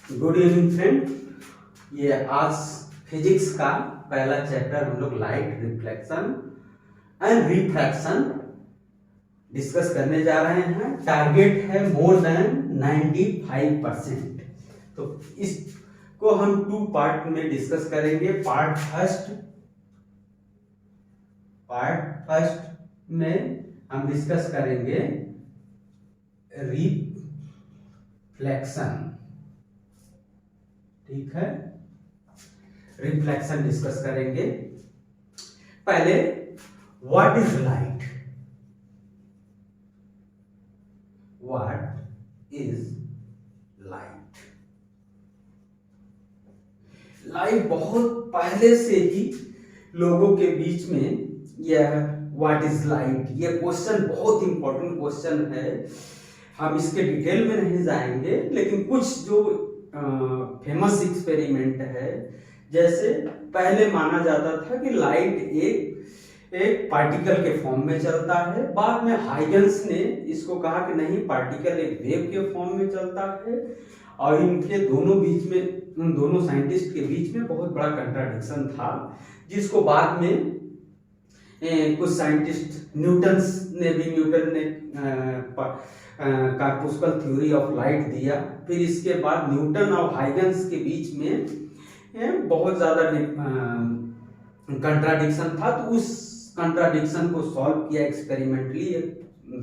Good evening friend. ये आज physics का पहला चैप्टर हम लोग light reflection and refraction discuss करने जा रहे हैं। टारगेट है मोर देन 95%। तो इसको हम टू पार्ट में डिस्कस करेंगे। पार्ट फर्स्ट में हम डिस्कस करेंगे रिफ्लेक्शन, ठीक है। रिफ्लेक्शन डिस्कस करेंगे। पहले what is light? What is light? Light बहुत पहले से ही लोगों के बीच में यह व्हाट इज लाइट, यह क्वेश्चन बहुत इंपॉर्टेंट क्वेश्चन है। हम इसके डिटेल में नहीं जाएंगे, लेकिन कुछ जो फेमस एक्सपेरिमेंट है, जैसे पहले माना जाता था कि लाइट एक पार्टिकल के फॉर्म में चलता है। बाद में हाइगन्स ने इसको कहा कि नहीं, पार्टिकल एक वेव के फॉर्म में चलता है। और इनके दोनों बीच में, उन दोनों साइंटिस्ट के बीच में बहुत बड़ा कंट्राडिक्शन था, जिसको बाद में कुछ साइंटिस्ट, न्यूटन ने कार्पुस्कल थ्योरी ऑफ लाइट दिया। फिर इसके बाद न्यूटन और हाइगन्स के बीच में बहुत ज्यादा कंट्राडिक्शन था। तो उस कंट्राडिक्शन को सॉल्व किया एक्सपेरिमेंटली एक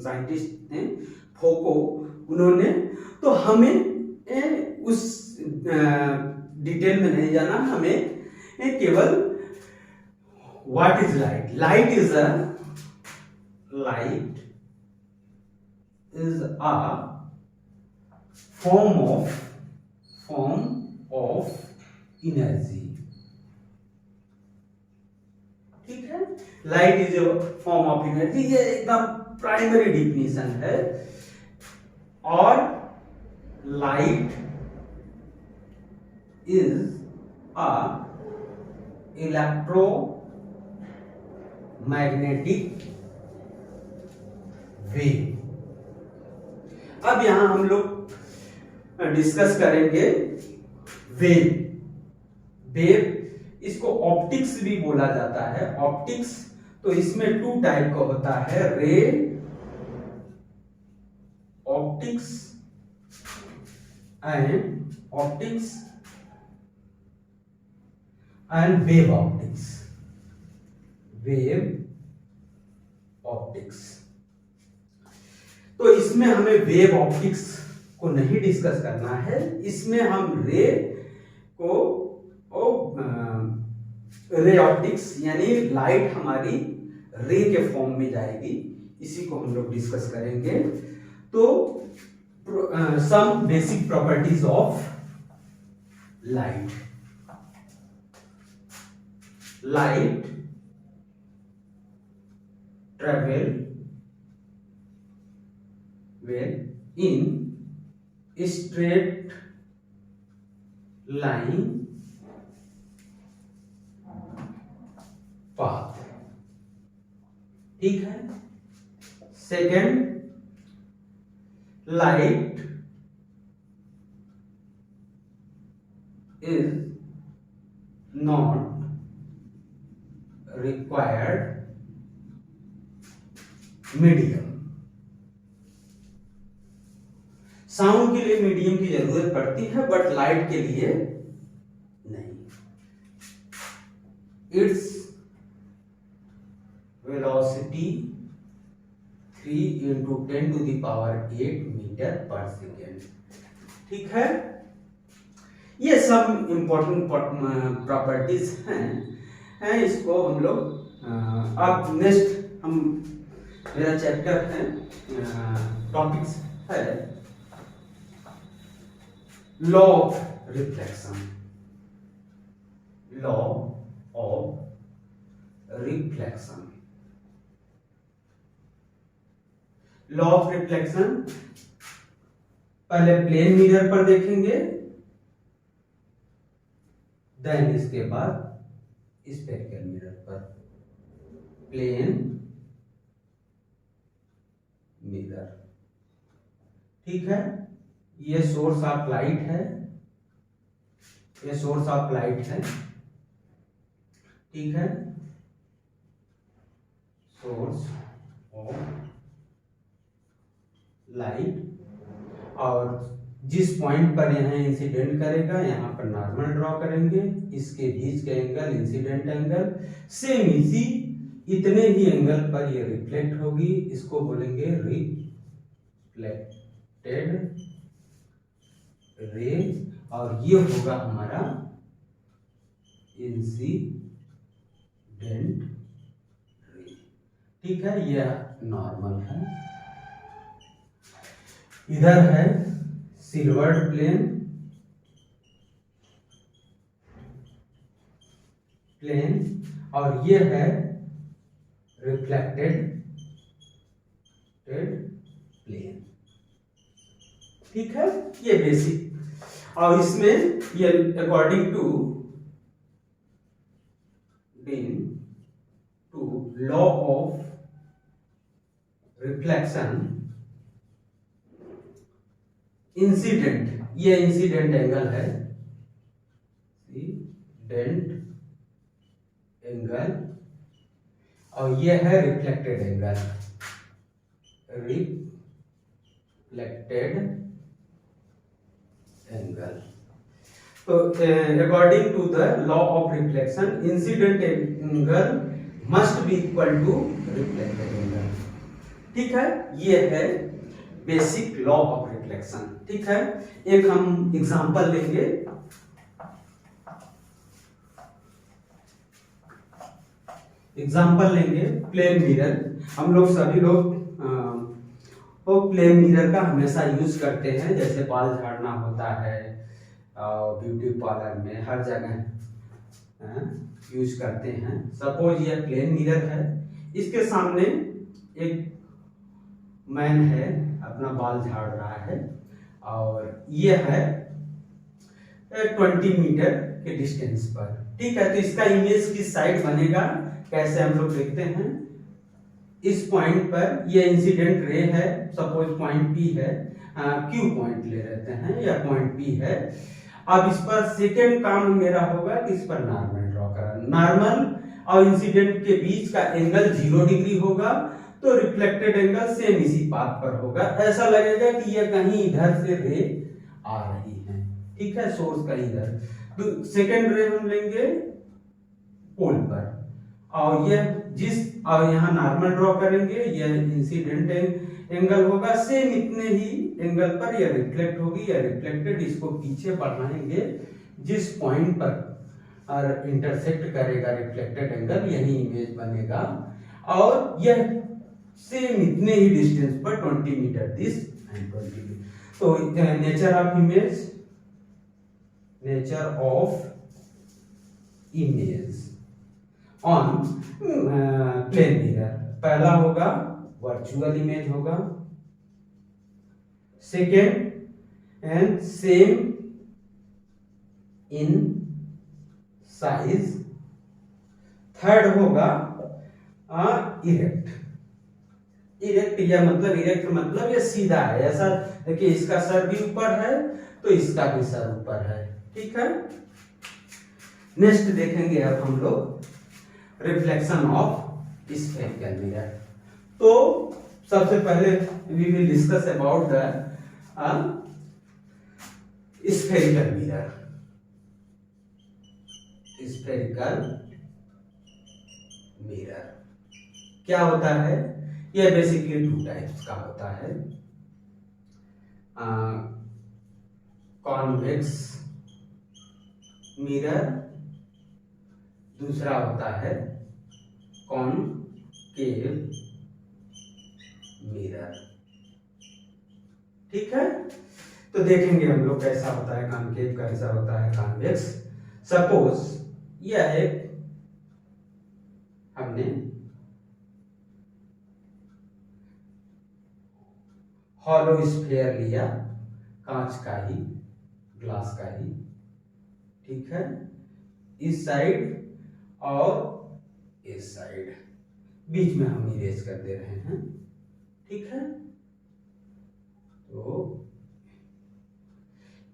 साइंटिस्ट ने, फोको, उन्होंने। तो हमें उस डिटेल में नहीं जाना, हमें केवल what is light? Light is a form of energy, ठीक है। Light is a form of energy, ये एकदम प्राइमरी डिफिनेशन है। और light is a electromagnetic wave. अब यहां हम लोग डिस्कस करेंगे वेव। इसको ऑप्टिक्स भी बोला जाता है। ऑप्टिक्स, तो इसमें टू टाइप का होता है, ray optics and wave optics. तो इसमें हमें वेव ऑप्टिक्स को नहीं डिस्कस करना है। इसमें हम रे ऑप्टिक्स, यानी लाइट हमारी रे के फॉर्म में जाएगी, इसी को हम लोग डिस्कस करेंगे। तो some basic properties of light. Light travel in straight line path, ठीक है। Second, light is not required medium. Sound के लिए मीडियम की जरूरत पड़ती है, बट लाइट के लिए नहीं। इट्स वेलोसिटी 3 × 10⁸ मीटर पर सेकेंड, ठीक है। ये सब इंपॉर्टेंट प्रॉपर्टीज हैं। इसको हम लोग अब नेक्स्ट, मेरा चैप्टर है, टॉपिक्स है law of reflection. Law of reflection पहले प्लेन मिरर पर देखेंगे, देन इसके बाद स्फेरिकल मिरर पर। प्लेन मिरर, ठीक है। ये सोर्स ऑफ लाइट है, ये सोर्स ऑफ लाइट है, ठीक है, सोर्स ऑफ लाइट। और जिस पॉइंट पर यहाँ इंसिडेंट करेगा यहाँ पर नॉर्मल ड्रॉ करेंगे, इसके बीच का एंगल इंसिडेंट एंगल, सेम इसी इतने ही एंगल पर ये रिफ्लेक्ट होगी, इसको बोलेंगे रिफ्लेक्टेड रे, और ये होगा हमारा इंसिडेंट रे, ठीक है। यह नॉर्मल है। इधर है सिल्वर्ड प्लेन और ये है रिफ्लेक्टेड प्लेन, ठीक है। ये बेसिक, और इसमें ये according to law of reflection, incident, ये इंसिडेंट एंगल है, इंसिडेंट एंगल, और ये है रिफ्लेक्टेड एंगल, रिफ्लेक्टेड एंगल। तो according to the law of reflection, incident angle must be equal to reflected angle, ठीक है। ये है बेसिक लॉ ऑफ रिफ्लेक्शन, ठीक है। एक हम एग्जांपल लेंगे, प्लेन मिरर। हम लोग सभी लोग वो प्लेन मिरर का हमेशा यूज करते हैं, जैसे बाल झाड़ना होता है, ब्यूटी पार्लर में, हर जगह यूज करते हैं। सपोज ये प्लेन मिरर है, इसके सामने एक मैन है, अपना बाल झाड़ रहा है, और ये है 20 मीटर के डिस्टेंस पर, ठीक है। तो इसका इमेज किस साइड बनेगा, कैसे हम लोग देखते हैं, इस पॉइंट पर ये इंसिडेंट रे है, सपोज पॉइंट पी है, क्यू पॉइंट ले लेते हैं, या पॉइंट पी है। अब इस पर सेकेंड काम मेरा होगा कि इस पर नॉर्मल ड्रॉ करना। नॉर्मल और इंसिडेंट के बीच का एंगल 0 डिग्री होगा, तो रिफ्लेक्टेड एंगल सेम इसी पाथ पर होगा। ऐसा लगेगा कि ये कहीं इधर से रे आ रही है, ठीक है, सोर्स कहीं इधर। तो सेकेंड रे हम लेंगे पोल पर, और ये और यहाँ नॉर्मल ड्रॉ करेंगे, ये इंसिडेंट एंगल होगा, सेम इतने ही एंगल पर यह रिफ्लेक्ट होगी या रिफ्लेक्टेड। इसको पीछे बढ़ाएंगे, जिस पॉइंट पर और इंटरसेक्ट करेगा रिफ्लेक्टेड एंगल, यही इमेज बनेगा, और यह सेम इतने ही डिस्टेंस पर 20 मीटर दिस एंड 20 मीटर। तो nature of image, nature of image on plane mirror, पहला होगा वर्चुअल इमेज होगा, second and same in size, third होगा इरेक्ट। इरेक्ट मतलब ये सीधा है, ऐसा देखिए, इसका सर भी ऊपर है तो इसका भी सर ऊपर है, ठीक है। नेक्स्ट देखेंगे अब हम लोग रिफ्लेक्शन ऑफ स्फेरिकल मिरर। तो सबसे पहले we will discuss about the spherical mirror. Spherical mirror क्या होता है, यह बेसिकली 2 टाइप्स का होता है, कॉन्वेक्स मिरर, दूसरा होता है कॉनकेव मिरर, ठीक है। तो देखेंगे हम लोग कैसा होता है कॉनकेव, कैसा होता है कॉन्वेक्स। सपोज यह है, हमने हॉलो स्फीयर लिया, कांच का ही, ग्लास का ही, ठीक है, इस साइड और इस साइड, बीच में हम इरेज कर दे रहे हैं, ठीक है। तो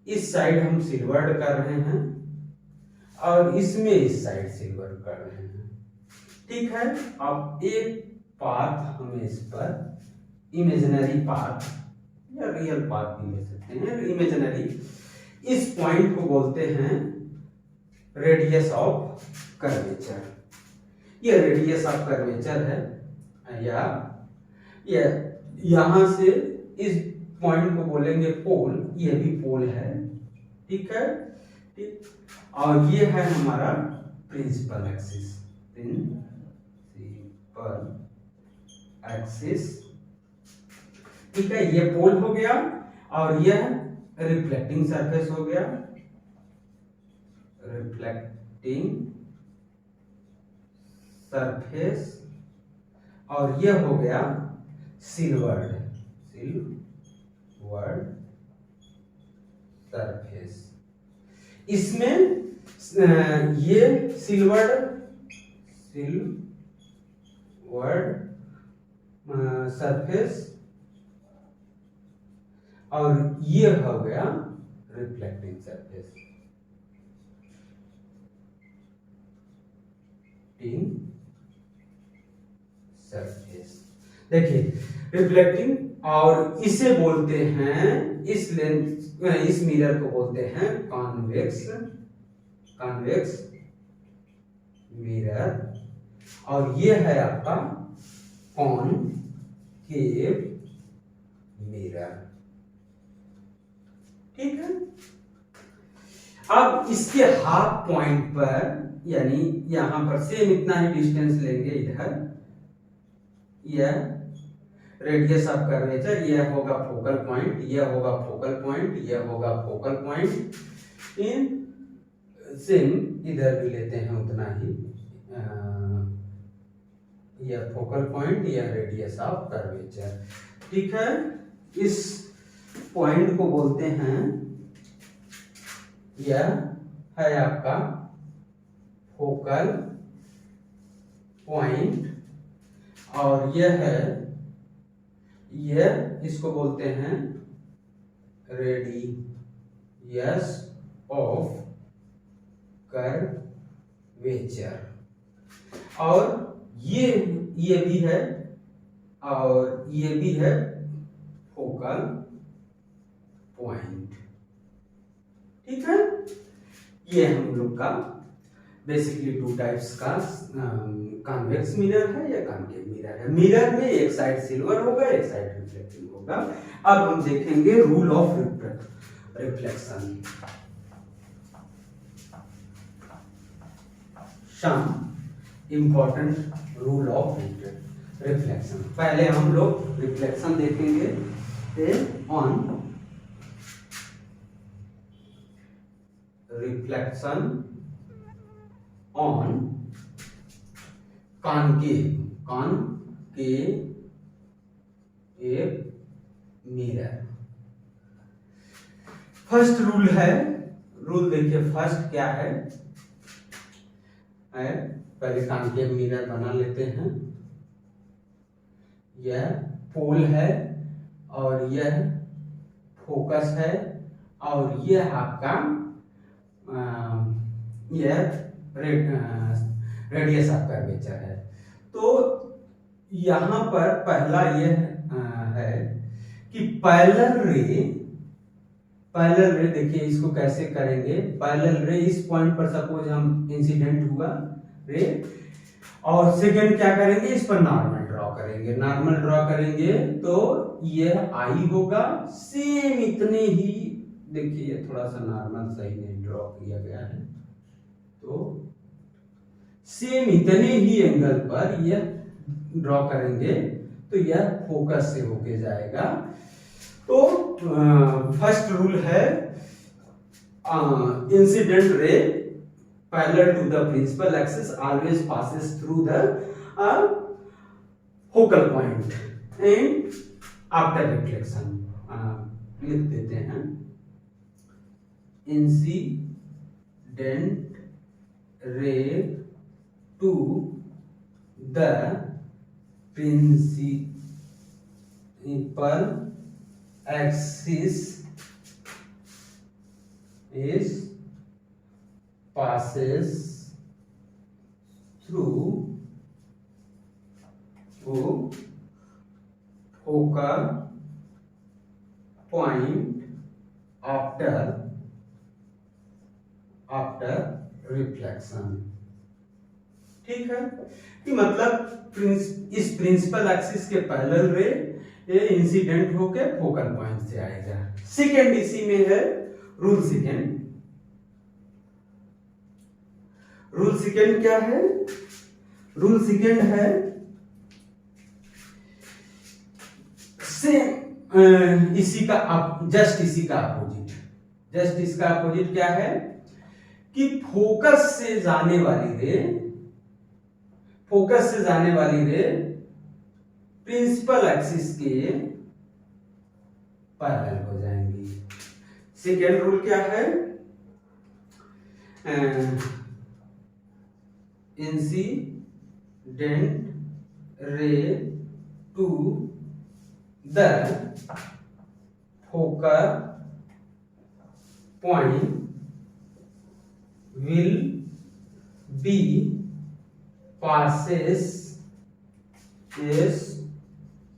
इस साइड हम सिल्वर्ड कर रहे हैं और इसमें इस साइड से वर्क कर रहे हैं। ठीक है, अब एक पाथ हमें इस पर इमेजिनरी पाथ या रियल पाथ भी ले सकते हैं, इमेजिनरी, इस पॉइंट को बोलते हैं रेडियस ऑफ कर्वेचर। ये रेडियस ऑफ कर्वेचर है, या यहां से इस पॉइंट को बोलेंगे पोल, ये भी पोल है। ठीक है, ठीक, और ये है हमारा प्रिंसिपल एक्सिस, प्रिंसिपल एक्सिस। ठीक है, ये पोल हो गया और यह रिफ्लेक्टिंग सरफेस हो गया, रिफ्लेक्टिंग सरफेस, और यह हो गया सिल्वर्ड सरफेस। इसमें ये सिल्वर्ड सरफेस और ये हो गया रिफ्लेक्टिंग सरफेस, देखिए रिफ्लेक्टिंग, और इसे बोलते हैं, इस लेंस, इस मिरर को बोलते हैं कॉन्वेक्स मिरर, और ये है आपका कॉनकेव मिरर। ठीक है, अब इसके हाफ पॉइंट पर, यानी यहां पर सेम इतना ही डिस्टेंस लेंगे, इधर यह रेडियस ऑफ कर्वेचर, यह होगा फोकल पॉइंट, यह होगा फोकल पॉइंट, यह होगा फोकल पॉइंट, इन सेम इधर भी लेते हैं उतना ही, यह फोकल पॉइंट, यह रेडियस ऑफ कर्वेचर। ठीक है, इस पॉइंट को बोलते हैं, यह है आपका फोकल पॉइंट, और यह है, यह इसको बोलते हैं रेडियस ऑफ कर्वेचर, और ये भी है, और ये भी है फोकल पॉइंट। ठीक है, ये हम लोग का बेसिकली टू टाइप्स का कॉन्वेक्स मिरर है या कॉनकेव मिरर है। मिरर में एक साइड सिल्वर होगा, एक साइड रिफ्लेक्टिंग होगा। अब हम देखेंगे rule of reflection, some important rule of reflection. पहले हम लोग रिफ्लेक्शन देखेंगे on reflection on concave mirror. First rule है, रूल देखिए फर्स्ट क्या है, पहले कॉनकेव मिरर बना लेते हैं। यह पोल है और यह फोकस है और यह आपका यह रेडियस ऑफ कर्वेचर है। तो यहां पर पहला यह है कि पैरेलल रे देखिए इसको कैसे करेंगे। पैरेलल रे इस पॉइंट पर सपोज हम इंसिडेंट हुआ रे, और सेकंड क्या करेंगे, इस पर नॉर्मल ड्रॉ करेंगे। नॉर्मल ड्रॉ करेंगे तो यह आई होगा, सेम इतने ही, देखिए ये थोड़ा सा नॉर्मल सही नहीं ड्रॉ किया गया है, तो सेम इतने ही एंगल पर यह ड्रॉ करेंगे तो यह फोकस से होके जाएगा। तो फर्स्ट रूल है incident ray parallel to the principal axis always passes through the focal point and after reflection लिख देते हैं incident ray to the principal axis is passes through focal point after reflection। ठीक है, कि मतलब इस principal axis के parallel रे ये इंसिडेंट होके फोकल पॉइंट से आएगा। सेकेंड इसी में है रूल सेकेंड। रूल सेकेंड क्या है? रूल सेकेंड है सेम इसी का जस्ट इसी का अपोजिट। जस्ट इसका अपोजिट क्या है कि फोकस से जाने वाली रे प्रिंसिपल एक्सिस के पैरेलल हो जाएंगी। सेकेंड रूल क्या है? Incident ray to the focal point will be passes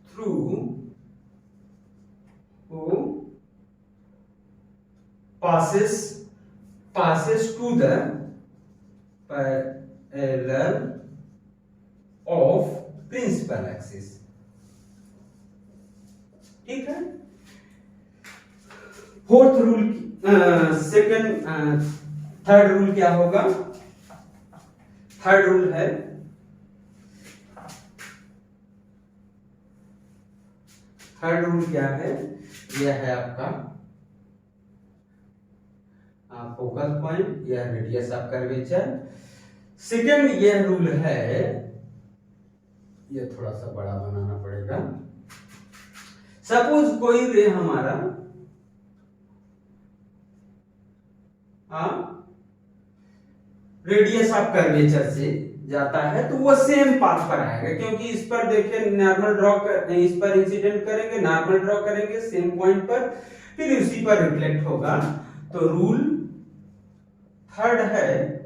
through to the parallel of principal axis। ठीक है। फोर्थ रूल थर्ड रूल क्या होगा? थर्ड रूल है क्या है? यह है आपका फोकल पॉइंट या रेडियस ऑफ कर्वेचर। सेकंड यह रूल है, यह थोड़ा सा बड़ा बनाना पड़ेगा। सपोज कोई रे हमारा रेडियस ऑफ कर्वेचर से जाता है तो वो सेम पाथ पर आएगा, क्योंकि इस पर देखिए नॉर्मल इस पर इंसिडेंट करेंगे, नॉर्मल ड्रॉ करेंगे सेम पॉइंट पर, फिर उसी पर रिफ्लेक्ट होगा। तो रूल थर्ड है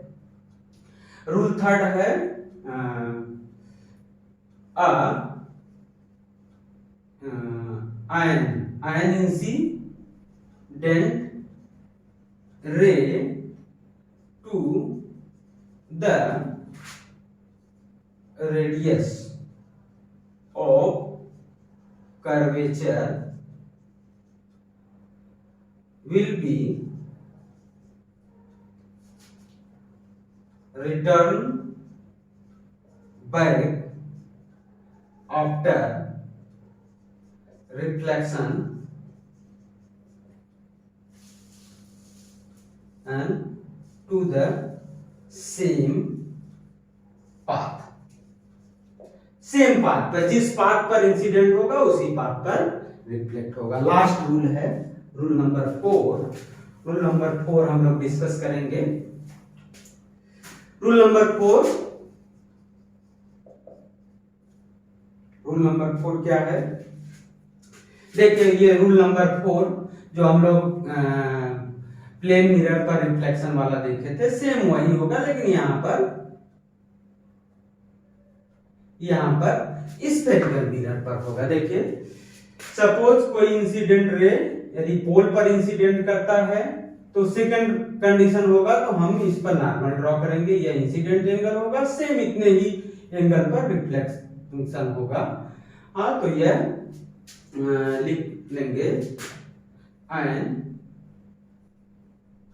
an incident ray to the radius of curvature will be returned back after reflection and to the same path। Same path पर, जिस पाथ पर इंसिडेंट होगा उसी पाथ पर रिफ्लेक्ट होगा। लास्ट रूल है रूल नंबर 4। रूल नंबर 4 हम लोग डिस्कस करेंगे। रूल नंबर 4 क्या है? देखिए ये रूल नंबर 4 जो हम लोग प्लेन मिरर पर रिफ्लेक्शन वाला देखे थे, सेम वही होगा, लेकिन यहाँ पर स्फेरिकल मिरर पर होगा। देखिए सपोज कोई इंसिडेंट रे यदि पोल पर इंसिडेंट करता है तो सेकंड कंडीशन होगा तो हम इस पर नॉर्मल ड्रॉ करेंगे, यह इंसिडेंट एंगल होगा, सेम इतने ही एंगल पर रिफ्लेक्शन होगा। हाँ, तो यह लिख लेंगे an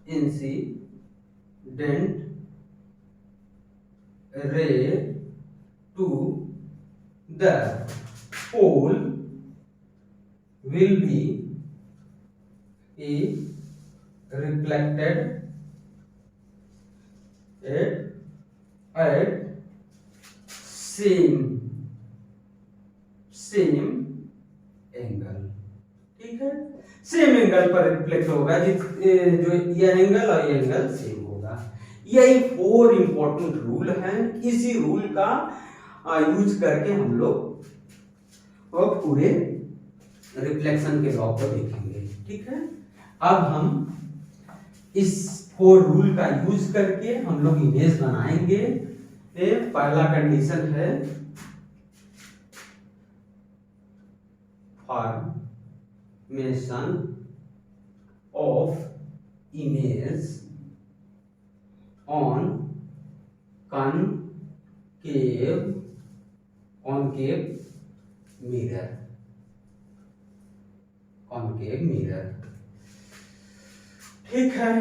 incident ray to the pole will be reflected at same angle. ठीक है, सेम एंगल पर रिफ्लेक्ट होगा, जो ये एंगल और ये एंगल सेम होगा। यही 4 इंपॉर्टेंट रूल हैं। इसी रूल का यूज करके हम लोग पूरे रिफ्लेक्शन के लॉ को देखेंगे। ठीक है, अब हम इस 4 रूल का यूज करके हम लोग इमेज बनाएंगे। पहला कंडीशन है formation of image on concave mirror. ठीक है,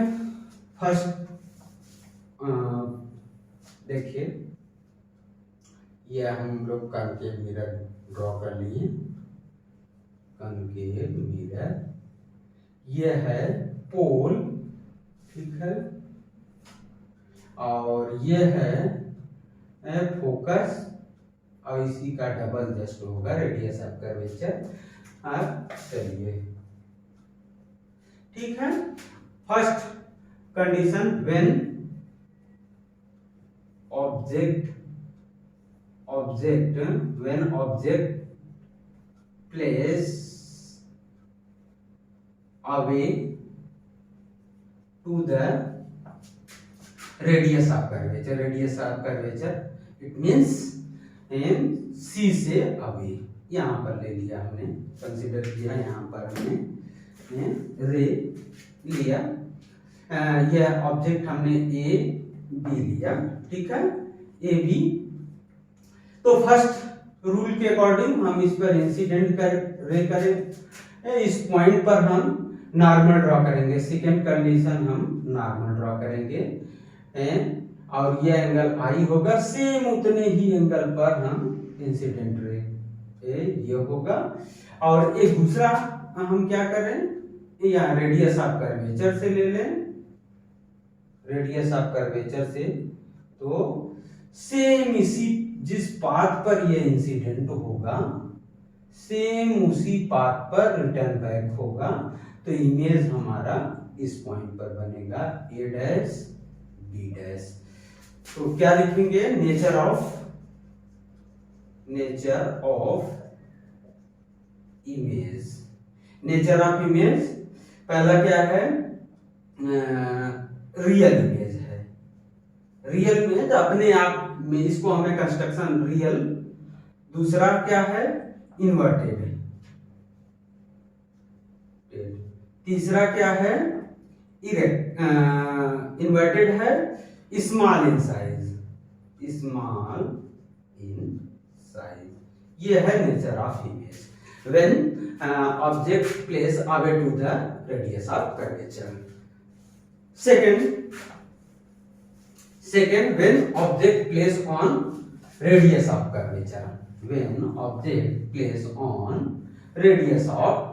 फर्स्ट देखिए, यह हम लोग कॉनकेव मिरर ड्रॉ कर लिए। कॉनकेव मिरर, यह है पोल, ठीक है, और यह है फोकस, और इसी का डबल जस्ट होगा रेडियस ऑफ कर्वेचर। अब चलिए, ठीक है, first condition, when object place away to the radius of curvature, it means C से अवे। यहाँ पर ले लिया हमने, कंसीडर किया, यहाँ पर हमने रे लिया, यह ऑब्जेक्ट हमने ए बी लिया, ठीक है, ए बी। तो फर्स्ट रूल के अकॉर्डिंग हम इस पर इंसिडेंट रे करें, इस पॉइंट पर हम नॉर्मल ड्रॉ करेंगे। सेकेंड कंडीशन, हम नॉर्मल ड्रॉ करेंगे, और यह एंगल आई होगा, सेम उतने ही एंगल पर हम इंसिडेंट रे ये होगा। और एक दूसरा हम क्या करें, या रेडियस ऑफ कर्वेचर से ले लें, रेडियस ऑफ कर्वेचर से, तो सेम इसी जिस पाथ पर ये इंसिडेंट होगा, सेम उसी पाथ पर रिटर्न बैक होगा। तो इमेज हमारा इस पॉइंट पर बनेगा ए डैश बी डैश। तो क्या लिखेंगे, nature of image. Nature of image पहला क्या है, रियल इमेज है। रियल इमेज अपने आप में, इसको हमें कंस्ट्रक्शन रियल। दूसरा क्या है, इन्वर्टेड है। तीसरा क्या है, इन्वर्टेड है, स्मॉल इन साइज, ये है nature of image when object place away to the radius of curvature. Second, when object place on radius of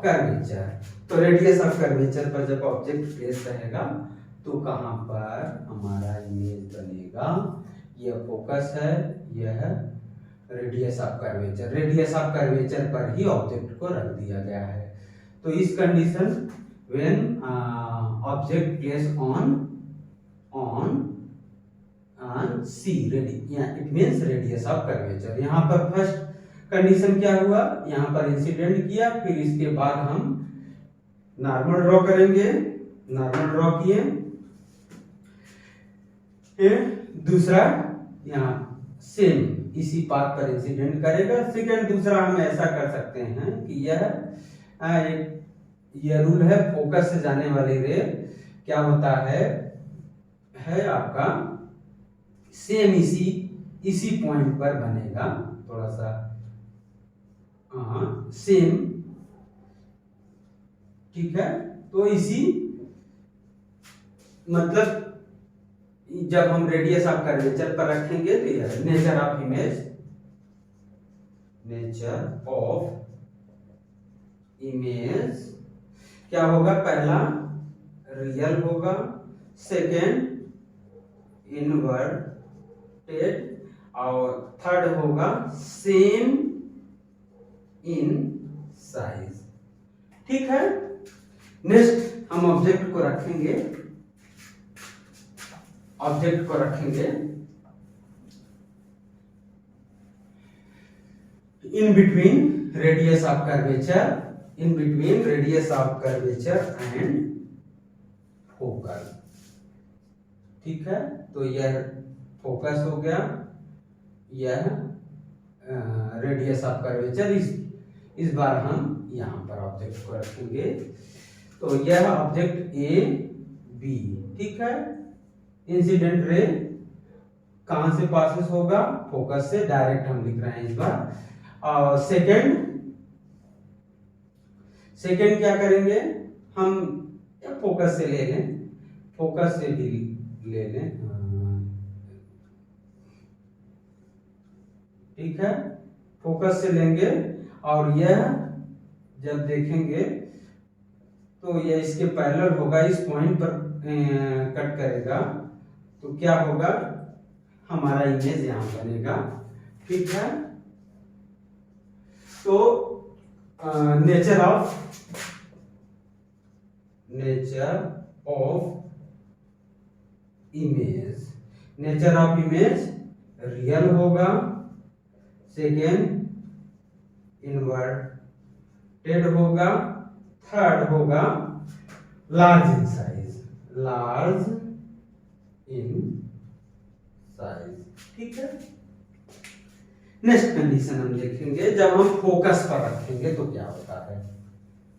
curvature, तो रेडियस ऑफ कर्वेचर पर जब ऑब्जेक्ट प्लेस रहेगा तो कहां पर हमारा इमेज बनेगा, यह फोकस है, यह रेडियस ऑफ कर्वेचर पर ही ऑब्जेक्ट को रख दिया गया है। तो इस condition, when object place on see it means radius of curvature. यहाँ पर फर्स्ट कंडीशन क्या हुआ, यहाँ पर इंसिडेंट किया, फिर इसके बाद हम नॉर्मल ड्रॉ करेंगे, नॉर्मल ड्रॉ किए। दूसरा यहाँ सेम इसी पाथ पर इंसिडेंट करेगा। सेकेंड, दूसरा हम ऐसा कर सकते हैं कि यह रूल है, फोकस से जाने वाली रे क्या होता है आपका सेम इसी पॉइंट पर बनेगा, थोड़ा सा सेम, ठीक है। तो इसी मतलब जब हम रेडियस ऑफ कर्वेचर पर रखेंगे तो यह नेचर ऑफ इमेज क्या होगा, पहला रियल होगा, सेकेंड इन्वर्टेड, और थर्ड होगा सेम इन साइज, ठीक है। नेक्स्ट हम ऑब्जेक्ट को रखेंगे, in between radius of curvature and focal, ठीक है, तो यह फोकस हो गया, यह रेडियस ऑफ कर्वेचर। इस बार हम यहाँ पर ऑब्जेक्ट को रखेंगे, तो यह ऑब्जेक्ट ए बी, ठीक है। इंसिडेंट रे कहां से पासेस होगा? फोकस से। डायरेक्ट हम लिख रहे हैं इस बार। और सेकेंड क्या करेंगे हम? फोकस से ले लें, फोकस से भी ले लें, ठीक है, फोकस से लेंगे। और यह जब देखेंगे तो यह इसके पैरेलल होगा, इस पॉइंट पर कट करेगा, तो क्या होगा? हमारा इमेज यहां बनेगा, ठीक है। तो नेचर ऑफ इमेज रियल होगा। सेकेंड इन्वर्टेड होगा। थर्ड होगा लार्ज इन साइज, ठीक है। नेक्स्ट कंडीशन हम देखेंगे, जब हम फोकस पर रखेंगे तो क्या होता है।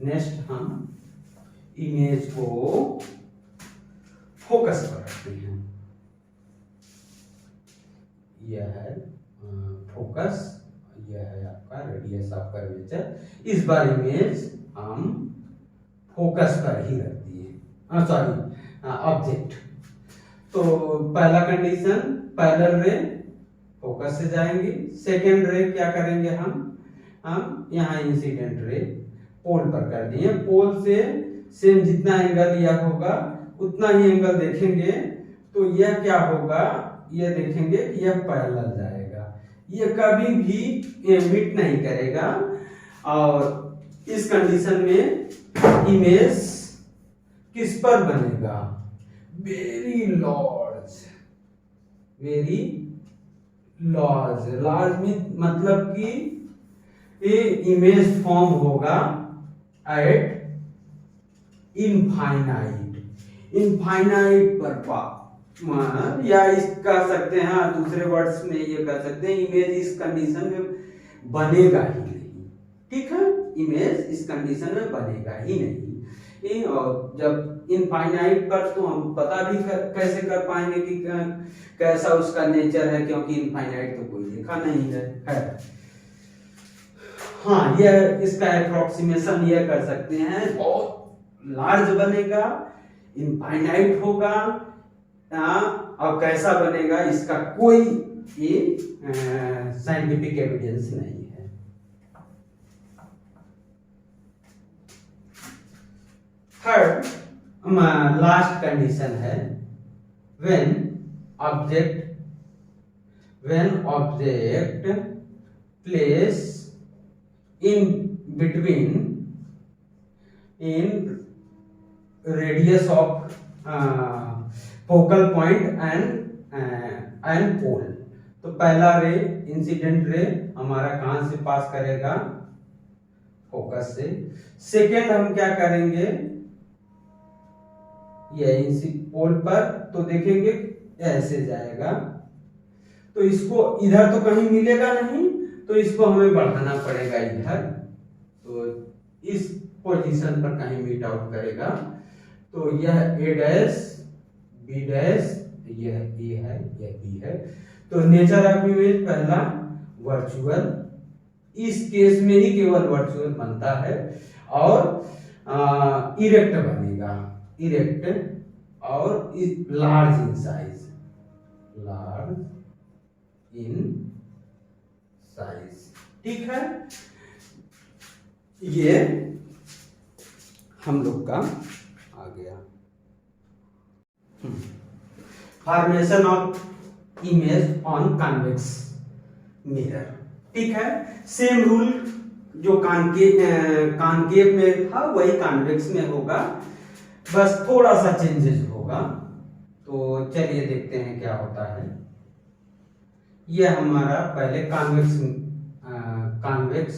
नेक्स्ट हम इमेज को फोकस पर रखते हैं, यह है फोकस, यह है आपका रेडियस ऑफ कर्वेचर। इस बार इमेज हम फोकस पर ही रख दिए, सॉरी ऑब्जेक्ट। तो पहला कंडीशन, पैरेलल रे फोकस से जाएंगी। सेकेंड रे क्या करेंगे हम यहाँ इंसिडेंट रे पोल पर कर दिए। पोल से सेम जितना एंगल लिया होगा उतना ही एंगल देखेंगे, तो यह क्या होगा? यह देखेंगे कि यह पैरेलल जाएगा, यह कभी भी मीट नहीं करेगा। और इस कंडीशन में इमेज किस पर बनेगा? वेरी लार्ज में मतलब कि ये इमेज फॉर्म होगा एट इनफाइनाइट पर, या इस कह सकते हैं, दूसरे वर्ड्स में ये कह सकते हैं, इमेज इस कंडीशन में बनेगा ही नहीं, ठीक है। इमेज इस कंडीशन में बनेगा ही नहीं। और जब इनफाइनाइट पर, तो हम पता भी कैसे कर पाएंगे कि कैसा उसका नेचर है, क्योंकि इनफाइनाइट तो कोई देखा नहीं है। हाँ, यह इसका अप्रोक्सीमेशन यह कर सकते हैं, बहुत लार्ज बनेगा, इनफाइनाइट होगा, और कैसा बनेगा इसका कोई साइंटिफिक एविडेंस नहीं है। थर्ड लास्ट कंडीशन है, when object place in between in radius of focal point and pole। तो पहला रे इंसिडेंट रे हमारा कहां से पास करेगा? फोकस से। सेकेंड हम क्या करेंगे? ये पोल पर, तो देखेंगे ऐसे जाएगा, तो इसको इधर तो कहीं मिलेगा नहीं, तो इसको हमें बढ़ाना पड़ेगा इधर, तो इस पोजीशन पर कहीं मीट आउट करेगा। तो यह ए डैश बी डैश, यह ए है, यह बी है। तो नेचर ऑफ इमेज पहला वर्चुअल, इस केस में ही केवल वर्चुअल बनता है, और इरेक्ट बनेगा, इरेक्ट और लार्ज इन साइज, ठीक है। ये हम लोग का आ गया formation of image on convex mirror, ठीक है। सेम रूल जो कॉनकेव में था वही कॉन्वेक्स में होगा, बस थोड़ा सा चेंजेस होगा। तो चलिए देखते हैं क्या होता है। यह हमारा पहले कॉन्वेक्स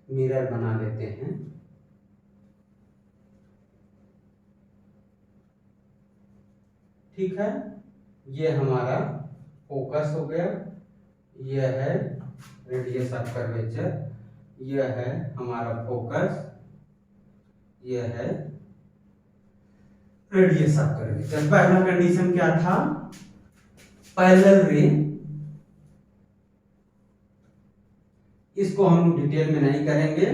मिरर बना लेते हैं। ठीक है, ये हमारा फोकस हो गया, यह है रेडियस ऑफ कर्वेचर, यह है हमारा फोकस, यह है रेडियस ऑफ कर्वेचर। पहला कंडीशन क्या था, पैरेलल रे, इसको हम डिटेल में नहीं करेंगे।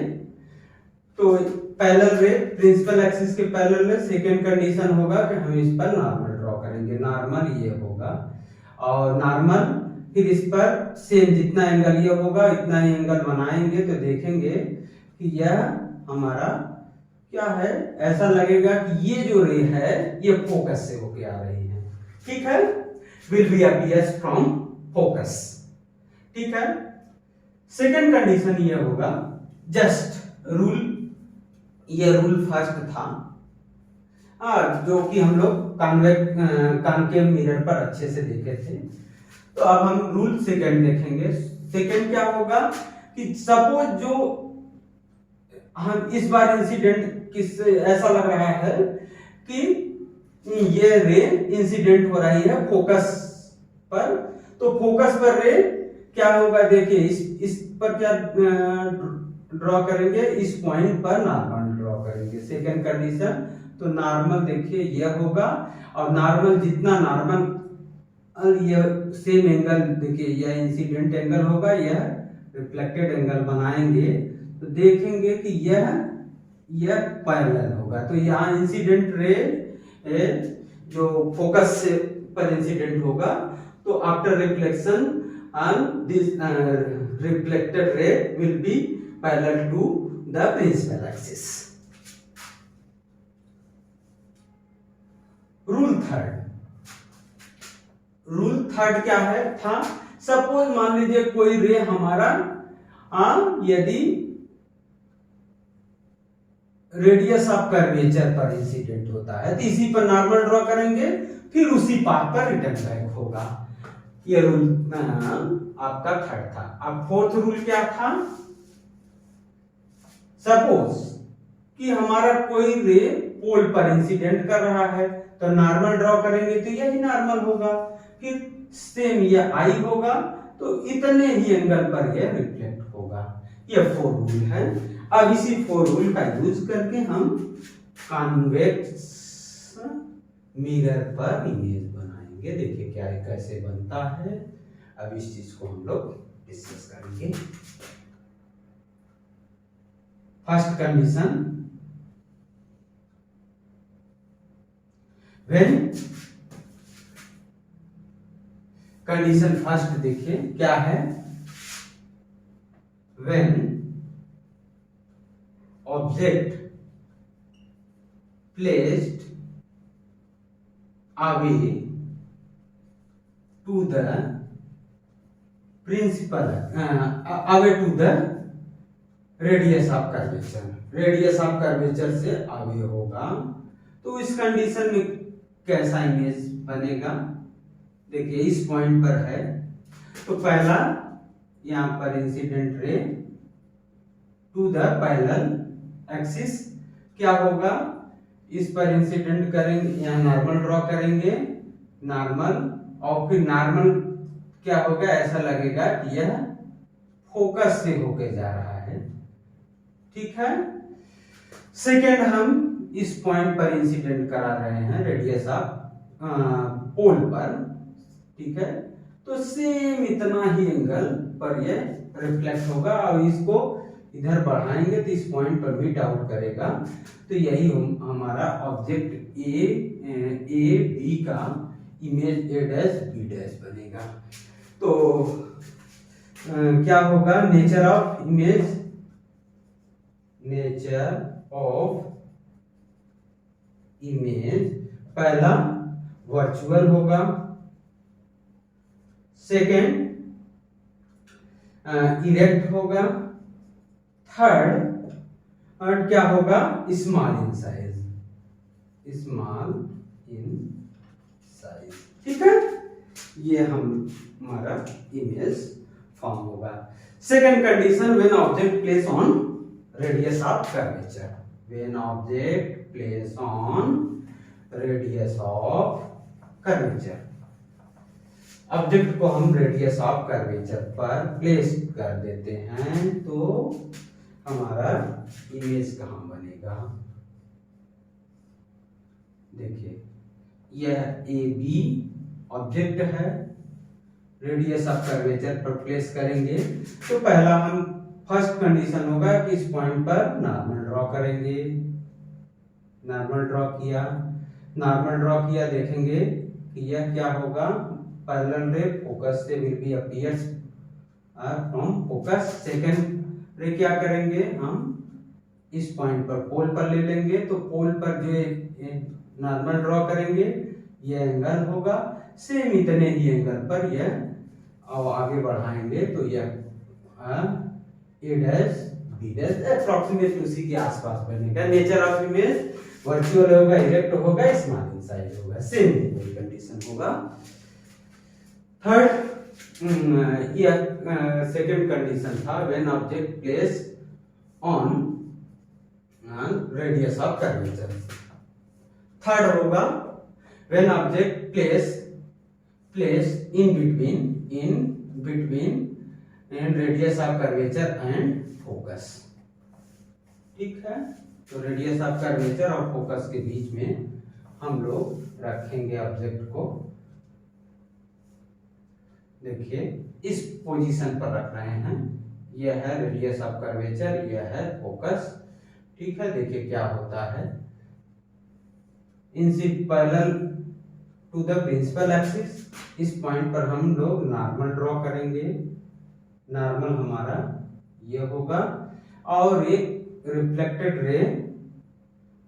तो पैरेलल रे, प्रिंसिपल एक्सिस के पैरेलल रे, सेकंड कंडीशन होगा कि हम इस पर नॉर्मल ड्रॉ करेंगे, नॉर्मल ये होगा, और नॉर्मल फिर इस पर सेम जितना एंगल ये होगा इतना ही एंगल बनाएंगे, तो देखेंगे कि यह हमारा क्या है, ऐसा लगेगा कि ये जो रे है ये फोकस से होके आ रही है, ठीक है, will be appears from focus, ठीक है। सेकंड कंडीशन ये होगा, जस्ट रूल, ये रूल फर्स्ट था जो कि हम लोग कॉन्केव मिरर पर अच्छे से देखे थे। तो अब हम रूल सेकंड देखेंगे। सेकंड क्या होगा कि सपोज जो हम इस बार इंसिडेंट किससे ऐसा लग रहा है कि ये रे इंसिडेंट हो रही है फोकस पर, तो फोकस पर रे क्या होगा, देखिए इस पर क्या ड्रॉ करेंगे, इस पॉइंट पर नॉर्मल ड्रॉ करेंगे। सेकंड कंडीशन, तो नॉर्मल देखिए यह होगा, और नॉर्मल जितना नॉर्मल यह सेम एंगल, देखिए यह इंसिडेंट एंगल होगा, यह रिफ्लेक्टेड एंगल बनाएंगे तो देखेंगे कि यह पैरेलल होगा। तो यहाँ इंसिडेंट रे जो फोकस से पर इंसिडेंट होगा, तो after reflection and this reflected ray will be parallel to the principal axis. Rule third क्या है था, सपोज मान लीजिए कोई रे हमारा यदि रेडियस ऑफ कर्वेचर पर इंसिडेंट होता है तो इसी पर नॉर्मल ड्रॉ करेंगे, फिर उसी पाथ पर रिटर्न बैक होगा। ये रूल आपका थर्ड था। अब फोर्थ रूल क्या था, सपोज कि हमारा कोई रे पोल पर इंसिडेंट कर रहा है तो नॉर्मल ड्रॉ करेंगे तो यही नॉर्मल होगा, फिर सेम ये आई होगा तो इतने ही एंगल पर ये रिफ्लेक्ट होगा। ये 4 रूल है। अब इसी 4 रूल का यूज करके हम कॉन्वेक्स मिरर पर इमेज बनाएंगे। देखिए क्या है, कैसे बनता है, अब इस चीज को हम लोग डिस्कस करेंगे। First condition, when condition first देखिए क्या है, when object placed away to the principal away to the radius of curvature, radius of curvature से आगे होगा, तो इस कंडीशन में कैसा इमेज बनेगा, देखिए इस पॉइंट पर है तो पहला यहां पर incident ray to the parallel axis क्या होगा, इस पर इंसिडेंट करेंगे, यहाँ नॉर्मल ड्रॉ करेंगे, नॉर्मल, और फिर नॉर्मल क्या होगा, ऐसा लगेगा कि यह फोकस से होके जा रहा है, ठीक है। सेकेंड, हम इस पॉइंट पर इंसिडेंट करा रहे हैं रेडियस ऑफ पोल पर, ठीक है, तो सेम इतना ही एंगल पर यह रिफ्लेक्ट होगा, और इसको इधर बढ़ाएंगे तो इस पॉइंट पर भी आउट करेगा, तो यही हमारा ऑब्जेक्ट ए बी का image A dash B dash बनेगा। तो क्या होगा, nature of image, nature of image, पहला वर्चुअल होगा, सेकेंड इरेक्ट होगा, थर्ड क्या होगा, small in size, small in size, ठीक है। ये हमारा इमेज फॉर्म होगा। Second condition, when object place on radius of curvature, when object place on radius of curvature. Object को हम रेडियस ऑफ कर्वेचर पर प्लेस कर देते हैं तो हमारा इमेज कहाँ बनेगा। देखिए यह ए बी ऑब्जेक्ट है, रेडियस ऑफ कर्वेचर पर प्लेस करेंगे तो पहला हम फर्स्ट कंडीशन होगा कि इस पॉइंट पर नॉर्मल ड्रॉ करेंगे। नॉर्मल ड्रॉ किया देखेंगे कि यह क्या होगा, पैरेलल रे फोकस से will be appears from focus. Second रे क्या करेंगे, हम इस पॉइंट पर पोल पर ले लेंगे तो पोल पर जो नॉर्मल ड्रॉ करेंगे यह एंगल होगा, सेम इतने ही एंगल पर यह और आगे बढ़ाएंगे तो यह A dash B dash approximate उसी के आसपास बनेगा। नेचर ऑफ इमेज वर्चुअल होगा, इरेक्ट होगा, स्मॉल इन साइज होगा, सेम कोई कंडीशन होगा। थर्ड यह सेकंड कंडीशन था when object place on radius of curvature. Third होगा when object place in between and radius of curvature and focus। ठीक है, तो रेडियस ऑफ कर्वेचर और फोकस के बीच में हम लोग रखेंगे ऑब्जेक्ट को। देखिए इस पोजीशन पर रख रहे हैं, यह है रेडियस ऑफ कर्वेचर, यह है फोकस। ठीक है, देखिए क्या होता है, incident parallel to the principal axis. इस पॉइंट पर हम लोग नॉर्मल ड्रॉ करेंगे। नॉर्मल हमारा ये होगा और एक रिफ्लेक्टेड रे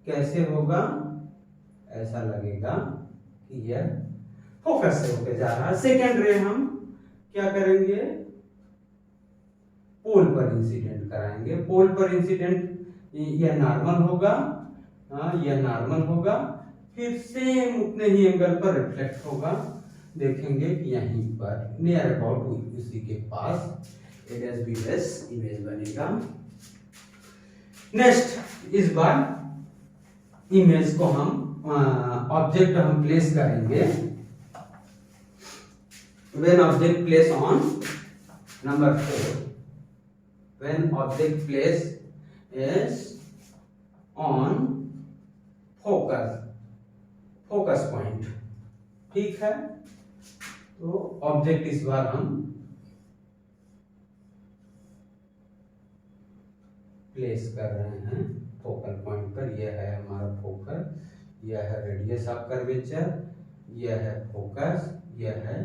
कैसे होगा, ऐसा लगेगा कि यह फोकस से होकर जा रहा है। सेकेंड रे हम क्या करेंगे, पोल पर इंसिडेंट कराएंगे। पोल पर इंसिडेंट यह नॉर्मल होगा, यह नॉर्मल होगा, फिर सेम उतने ही एंगल पर रिफ्लेक्ट होगा। देखेंगे कि यहीं पर नियर अबाउट उसी के पास ए डैश बी डैश इमेज बनेगा। नेक्स्ट इस बार इमेज को हम ऑब्जेक्ट हम प्लेस करेंगे when object place on number 4, when object place is on focus point. ठीक है, तो ऑब्जेक्ट इस बार हम प्लेस कर रहे हैं फोकल पॉइंट पर। यह है हमारा फोकस, यह है रेडियस ऑफ कर्वेचर, यह है फोकस, यह है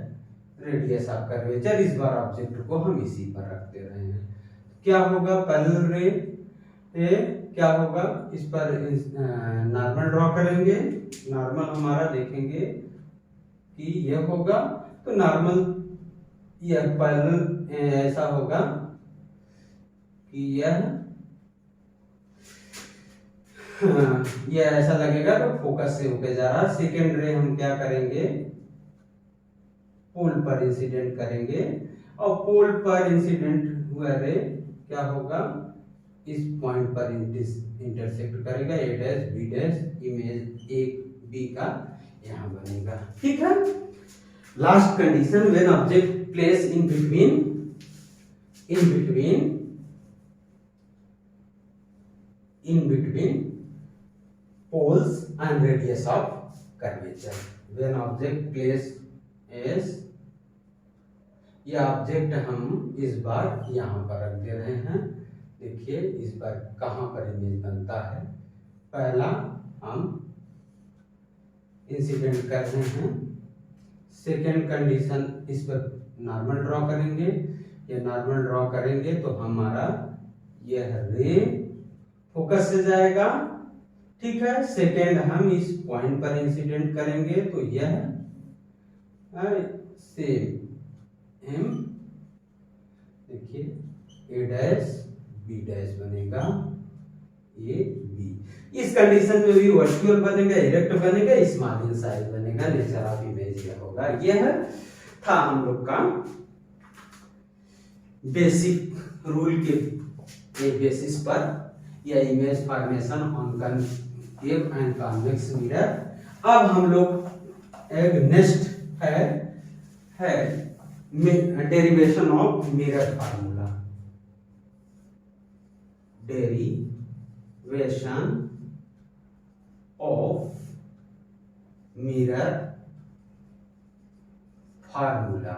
रेडियस ऑफ कर्वेचर। इस बार ऑब्जेक्ट को हम इसी पर रख दे रहे हैं। क्या होगा, पैरेलल रे क्या होगा, इस पर नॉर्मल ड्रॉ करेंगे। नॉर्मल हमारा देखेंगे कि यह होगा, तो नॉर्मल यह पैरेलल ऐसा होगा कि यह ऐसा लगेगा तो फोकस से होके जा रहा। सेकेंड रे हम क्या करेंगे, पोल पर इंसिडेंट करेंगे और पोल पर इंसिडेंट हुआ रे क्या होगा, इस पॉइंट पर इंटरसेक्ट करेगा। ए डैश बी डैश इमेज एक बी का यहाँ बनेगा। ठीक है, last condition when object place in between poles and radius of curvature। when object place is, यह ऑब्जेक्ट हम इस बार यहाँ पर रख दे रहे हैं। देखिए इस बार कहाँ पर इमेज बनता है, पहला हम इंसिडेंट कर रहे हैं। सेकेंड कंडीशन इस पर नॉर्मल ड्रॉ करेंगे। ये नॉर्मल ड्रॉ करेंगे तो हमारा यह रे फोकस से जाएगा। ठीक है, सेकेंड हम इस पॉइंट पर इंसिडेंट करेंगे तो यह सेम एम, देखिए ए डैश बी डैश बनेगा, ए बी। इस कंडीशन में भी वर्चुअल बनेगा, इरेक्ट बनेगा, स्मॉल इन साइज बनेगा। नेचर ऑफ इमेज यह होगा। यह था हम लोग का बेसिक रूल के बेसिस पर यह image formation on concave and convex mirror. अब हम लोग नेक्स्ट है derivation of mirror formula. Derivation of mirror formula.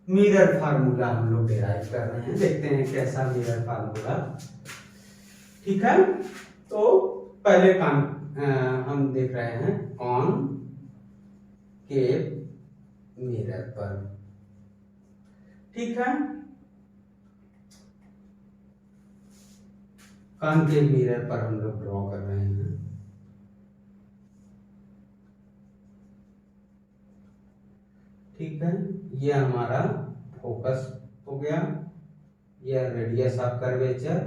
Mirror formula हम लोग डिराइव कर रहे हैं, देखते हैं कैसा मिरर फार्मूला। ठीक है, तो पहले हम देख रहे हैं कॉनकेव मिरर पर। ठीक है, कॉनकेव मिरर पर हम लोग ड्रॉ कर रहे हैं। ठीक है, ये हमारा फोकस हो गया, यह रेडियस ऑफ कर्वेचर।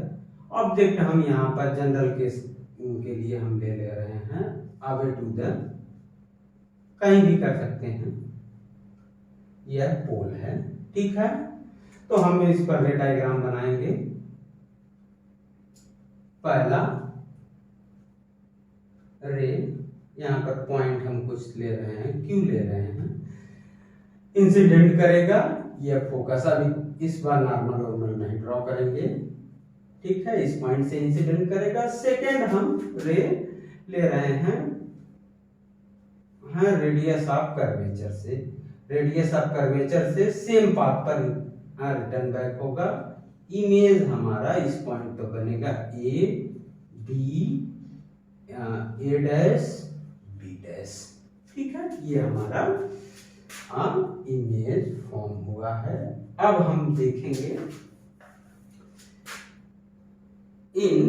ऑब्जेक्ट हम यहाँ पर जनरल केस के लिए हम ले रहे हैं अवे टू द, कहीं भी कर सकते हैं, यह पोल है। ठीक है, तो हम इस पर रे डायग्राम बनाएंगे। पहला रे, यहाँ पर पॉइंट हम कुछ ले रहे हैं, क्यों ले रहे हैं, इंसिडेंट करेगा, यह फोकस। अभी इस बार नॉर्मल नहीं ड्रॉ करेंगे। ठीक है, इस पॉइंट से इंसिडेंट करेगा। सेकेंड हम रे ले रहे हैं रेडियस ऑफ कर्वेचर से। रेडियस ऑफ कर्वेचर से सेम पाथ पर रिटर्न बैक होगा। इमेज हमारा इस पॉइंट पर बनेगा A B, A dash B dash. ठीक है, ये हमारा इमेज फॉर्म हुआ है। अब हम देखेंगे in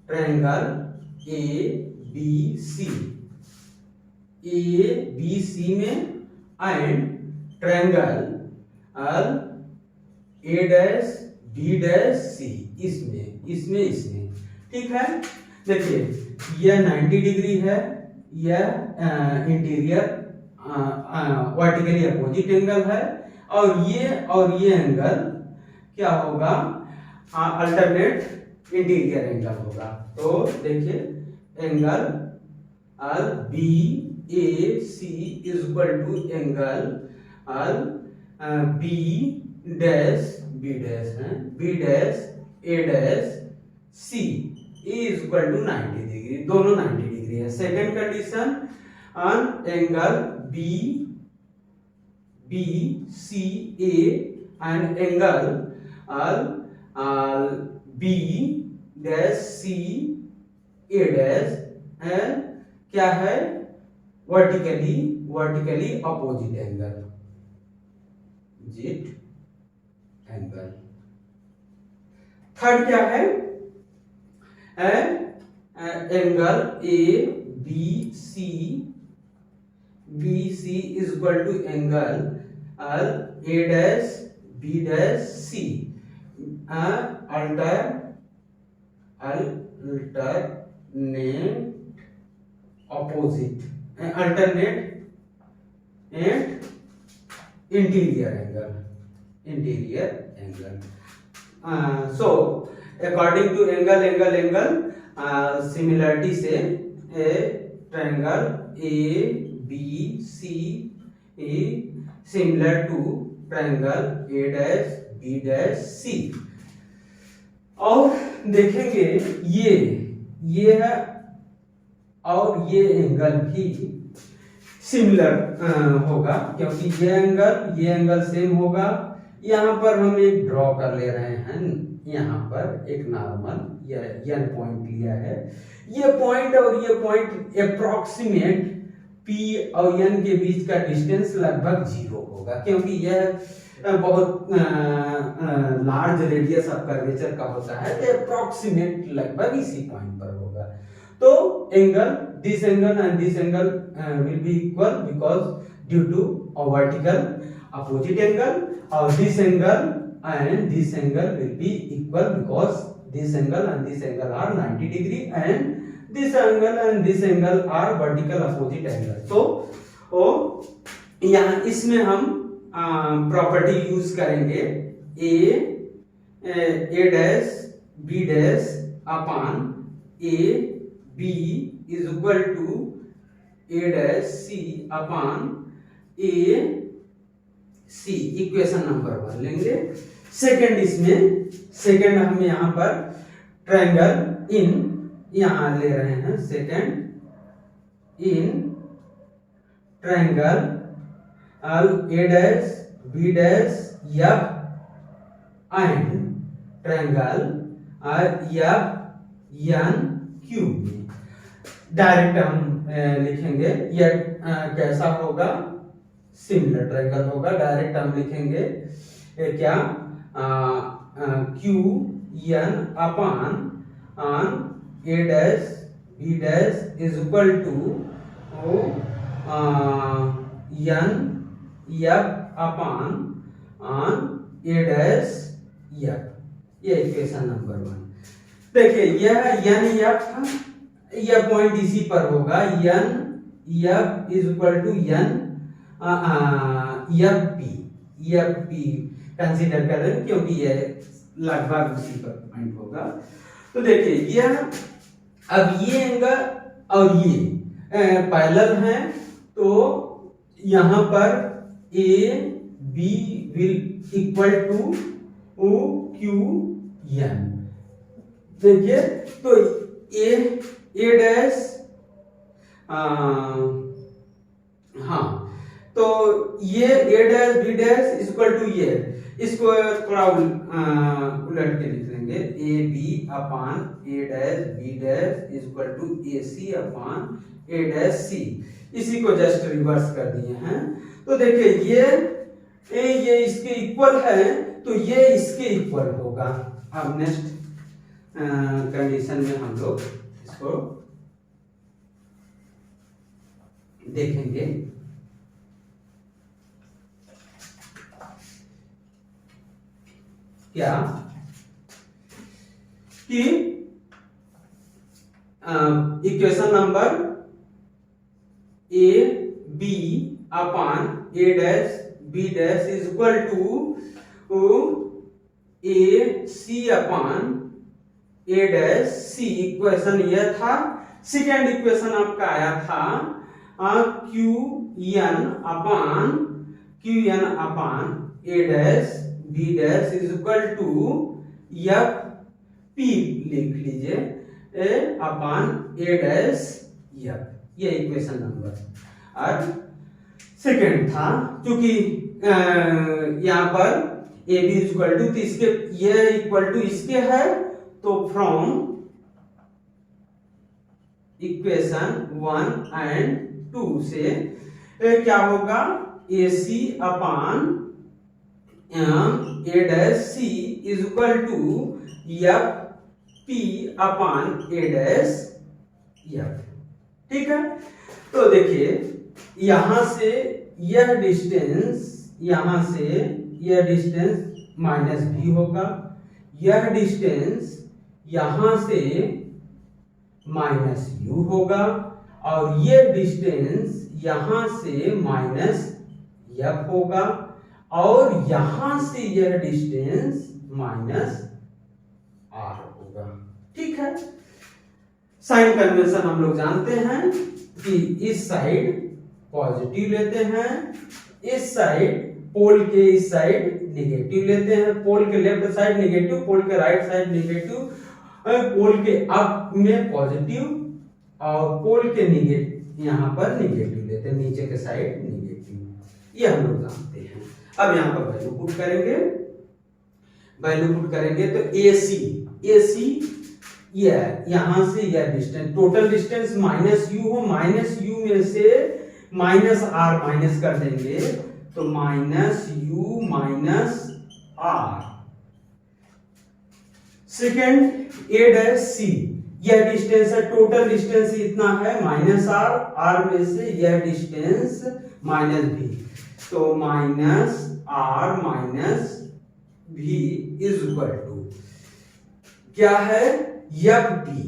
triangle A B C, A B C में and triangle A dash B dash C, इसमें। ठीक है, देखिए यह 90 डिग्री है, यह इंटीरियर वर्टिकली अपोजिट एंगल है, और ये एंगल क्या होगा, अल्टरनेट इंटीरियर एंगल होगा। तो देखिए angle B A C is equal to angle B dash B dash है, B dash A dash C is equal to 90 degree, दोनों 90 डिग्री है। Second condition, angle B C A and angle B dash C A dash क्या है, vertically opposite angle, angle. Third क्या है, angle A B C is equal to angle A dash B dash C, alternate interior angle. So according to angle similarity से A triangle A B C similar to triangle A dash B dash C. और देखेंगे ये है और ये angle भी similar होगा, क्योंकि ये एंगल सेम होगा। यहाँ पर हम एक ड्रॉ कर ले रहे हैं, यहाँ पर एक नॉर्मल एन पॉइंट लिया है। ये पॉइंट और ये पॉइंट अप्रोक्सीमेट पी और एन के बीच का डिस्टेंस लगभग 0 होगा, क्योंकि यह बहुत लार्ज रेडियस ऑफ कर्वेचर का होता है, तो अप्रोक्सीमेट लगभग इसी पॉइंट पर होगा। तो angle, this angle and this angle will be equal because due to a vertical opposite angle, और this angle and this angle will be equal because this angle and this angle are 90 degree and this angle and this angle are vertical opposite angle। तो यहाँ इसमें हम property use करेंगे A dash B dash upon A B is equal to A dash C upon A C, equation number 1 लेंगे। Second इसमें, second हम यहाँ पर ट्रायंगल इन यहाँ ले रहे हैं, second in triangle A dash B dash F and triangle F N Q में डायरेक्ट हम लिखेंगे। यह कैसा होगा, सिमिलर ट्रायंगल होगा। डायरेक्ट हम लिखेंगे क्या, Q N upon A dash B dash is equal to N F upon A dash F, ये इक्वेशन नंबर 1। देखिए यह एन एफ था, यह पॉइंट इसी पर होगा, N F is equal to N F P consider कर रहे हैं क्योंकि यह लगभग उसी पर पॉइंट होगा। तो देखिए यह, अब ये एंगल और ये पैरेलल हैं, तो यहाँ पर A B will equal to Q N. देखिए तो ए डैश, हाँ तो ये A dash B dash equal to ये, इसको थोड़ा उलट के लिख लेंगे, A B upon A dash B dash equal to A C upon A dash C, इसी को जस्ट रिवर्स कर दिए हैं। तो देखिए ये इसके इक्वल है, तो ये इसके इक्वल होगा। अब नेक्स्ट कंडीशन में हम लोग इसको देखेंगे। क्या कि equation number A B upon A dash B dash is equal to A C upon A dash C, equation यह था। सेकेंड इक्वेशन आपका आया था Q N upon A dash B dash is equal to F P, लिख लीजिए upon A dash F, ये equation number और second था। क्योंकि यहाँ पर A B is equal to, तो इसके ये इक्वल टू इसके है, तो फ्रॉम इक्वेशन 1 एंड 2 से क्या होगा, A C upon A dash C is equal to F P upon A dash F. ठीक है, तो देखिए यहां से यह डिस्टेंस, यहां से यह डिस्टेंस माइनस भी होगा, यह डिस्टेंस यहां से माइनस यू होगा, और यह डिस्टेंस यहां से माइनस एफ होगा, और यहां से यह डिस्टेंस माइनस आर होगा। ठीक है, साइन कन्वेंशन हम लोग जानते हैं कि इस साइड पॉजिटिव लेते हैं, इस साइड पोल के इस साइड नेगेटिव लेते हैं, पोल के लेफ्ट साइड नेगेटिव, पोल के राइट साइड नेगेटिव, पोल के अप में पॉजिटिव और पोल के नेगेटिव यहाँ पर नेगेटिव लेते हैं, नीचे के साइड नेगेटिव, ये हम लोग जानते हैं। अब यहाँ पर वैल्यू पुट करेंगे तो AC यहां से यह distance, total distance minus U हो, माइनस यू में से माइनस आर माइनस कर देंगे, तो minus you minus R. Second A dash C, यह डिस्टेंस है, टोटल डिस्टेंस इतना है माइनस आर, आर में से यह डिस्टेंस माइनस भी, तो माइनस आर माइनस भी इज इक्वल टू क्या है, एफ पी,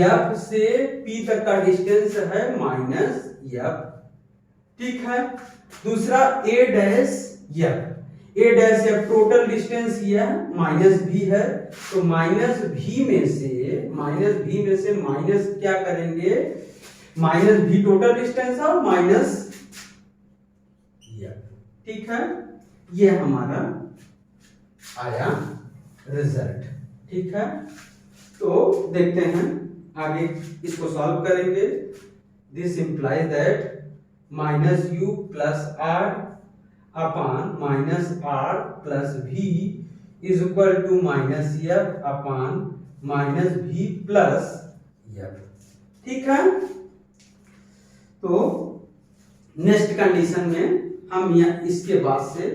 एफ से पी तक का डिस्टेंस है माइनस एफ। ठीक है, दूसरा ए डैश एफ, टोटल डिस्टेंस यह माइनस भी है, तो माइनस भी में से माइनस क्या करेंगे, माइनस भी टोटल डिस्टेंस और माइनस एफ। ठीक है, ये हमारा आया रिजल्ट। ठीक है, तो देखते हैं आगे इसको सॉल्व करेंगे। This implies that minus you plus R upon minus are plus V is equal to minus F upon minus भी प्लस एफ। ठीक है, तो नेक्स्ट कंडीशन में हम यहाँ इसके बाद से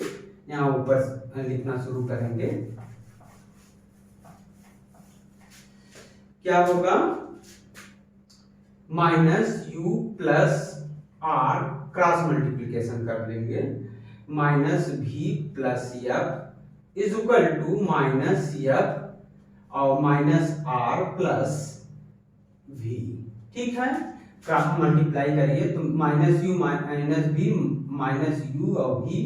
यहाँ ऊपर लिखना शुरू करेंगे। क्या होगा, minus you plus r cross multiplication कर लेंगे, माइनस भी plus f is equal to minus f और माइनस आर प्लस भी। ठीक है, क्रॉस मल्टीप्लाई करिए तो minus you minus v minus u और भी,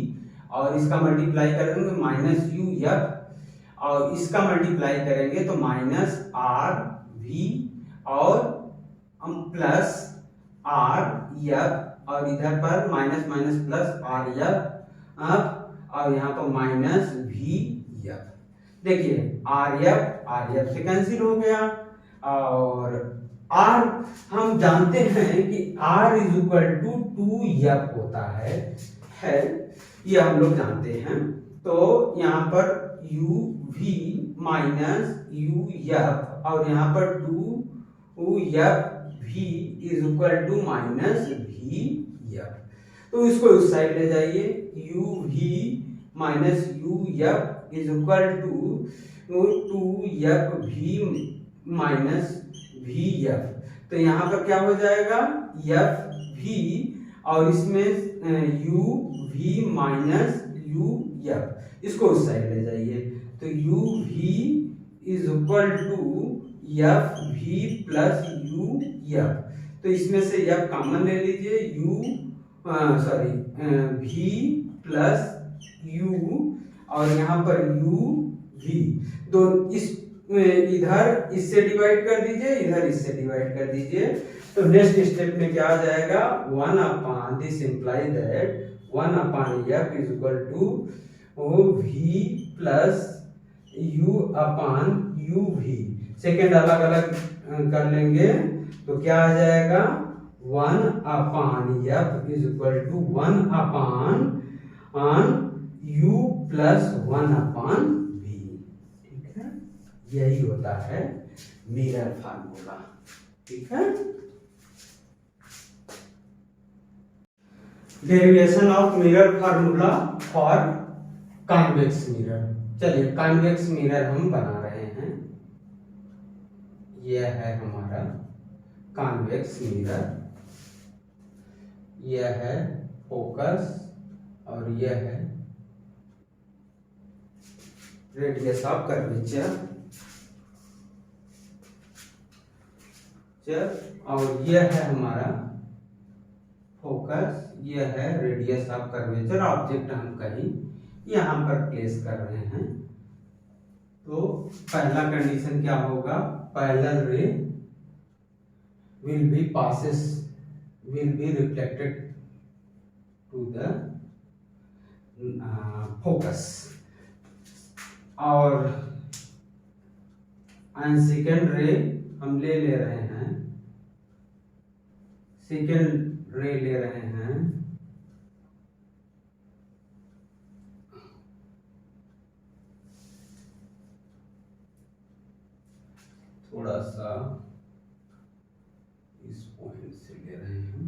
और इसका मल्टीप्लाई करेंगे माइनस यू एफ और इसका मल्टीप्लाई करेंगे तो माइनस आर भी और प्लस आर एफ और इधर पर minus minus plus R F और यहाँ पर माइनस भी एफ। देखिए आर एफ से कैंसिल हो गया और आर हम जानते हैं कि are is equal to 2f होता है ये हम लोग जानते हैं। तो यहाँ पर u v minus u f और यहाँ पर 2f v is equal to minus v f. तो इसको इस साइड ले जाइए, u v minus u f is equal to 2f v minus v f. तो यहाँ पर क्या हो जाएगा, एफ भी और इसमें यू भी माइनस यू एफ, इसको उस साइड ले जाइए तो यू भी इज इक्वल टू एफ भी प्लस यू एफ। तो इसमें से एफ कॉमन ले लीजिए, यू भी प्लस यू और यहाँ पर यू भी, दो इस इधर इससे डिवाइड कर दीजिए, इधर इससे डिवाइड कर दीजिए। तो नेक्स्ट स्टेप में क्या आ जाएगा, 1 upon this imply that 1 upon f is equal to v plus u upon u v. Second अलग अलग कर लेंगे तो क्या आ जाएगा, 1 upon f is equal to 1 upon u plus 1 upon यही होता है मिरर फार्मूला। ठीक है, derivation of mirror formula for convex mirror. चलिए कॉन्वेक्स मिरर हम बना रहे हैं, यह है हमारा कॉन्वेक्स मिरर, यह है फोकस और यह है रेडियस ऑफ कर्वेचर और यह है हमारा फोकस, यह है रेडियस ऑफ कर्वेचर। ऑब्जेक्ट हम कहीं यहाँ पर प्लेस कर रहे हैं। तो पहला कंडीशन क्या होगा, पैरेलल रे will be reflected to the focus और सेकेंड रे हम ले रहे हैं, सेकेंड रे ले रहे हैं थोड़ा सा इस पॉइंट से ले रहे हैं,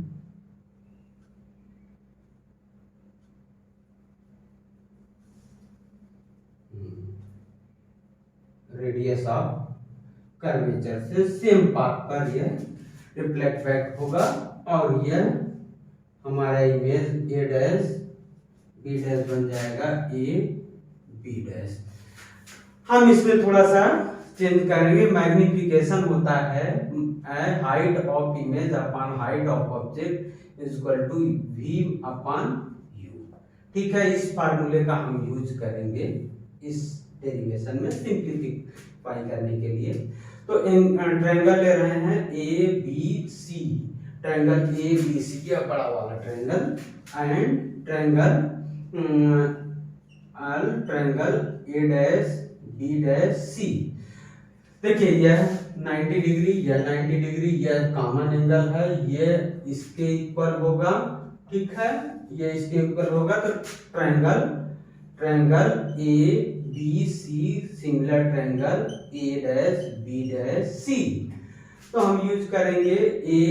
रेडियस ऑफ कर्वेचर से सेम पाथ पर यह रिफ्लेक्ट बैक होगा और यह हमारा image A dash B dash बन जाएगा, ए बी डैश। हम इसमें थोड़ा सा चेंज करेंगे, मैग्निफिकेशन होता है height of image upon height of object is equal to v upon u. ठीक है, इस फार्मूले का हम यूज करेंगे इस डेरिवेशन में सिंप्लीफाई करने के लिए। तो ट्रायंगल ले रहे हैं A B C, triangle A B C, ये बड़ा वाला triangle, and triangle A dash B dash C. देखिए यह 90 डिग्री, यह 90 डिग्री, यह कॉमन एंगल है, ये इसके इक्वल होगा, ठीक है, ये इसके इक्वल होगा। तो triangle A B C similar triangle A dash B dash C. तो हम यूज करेंगे A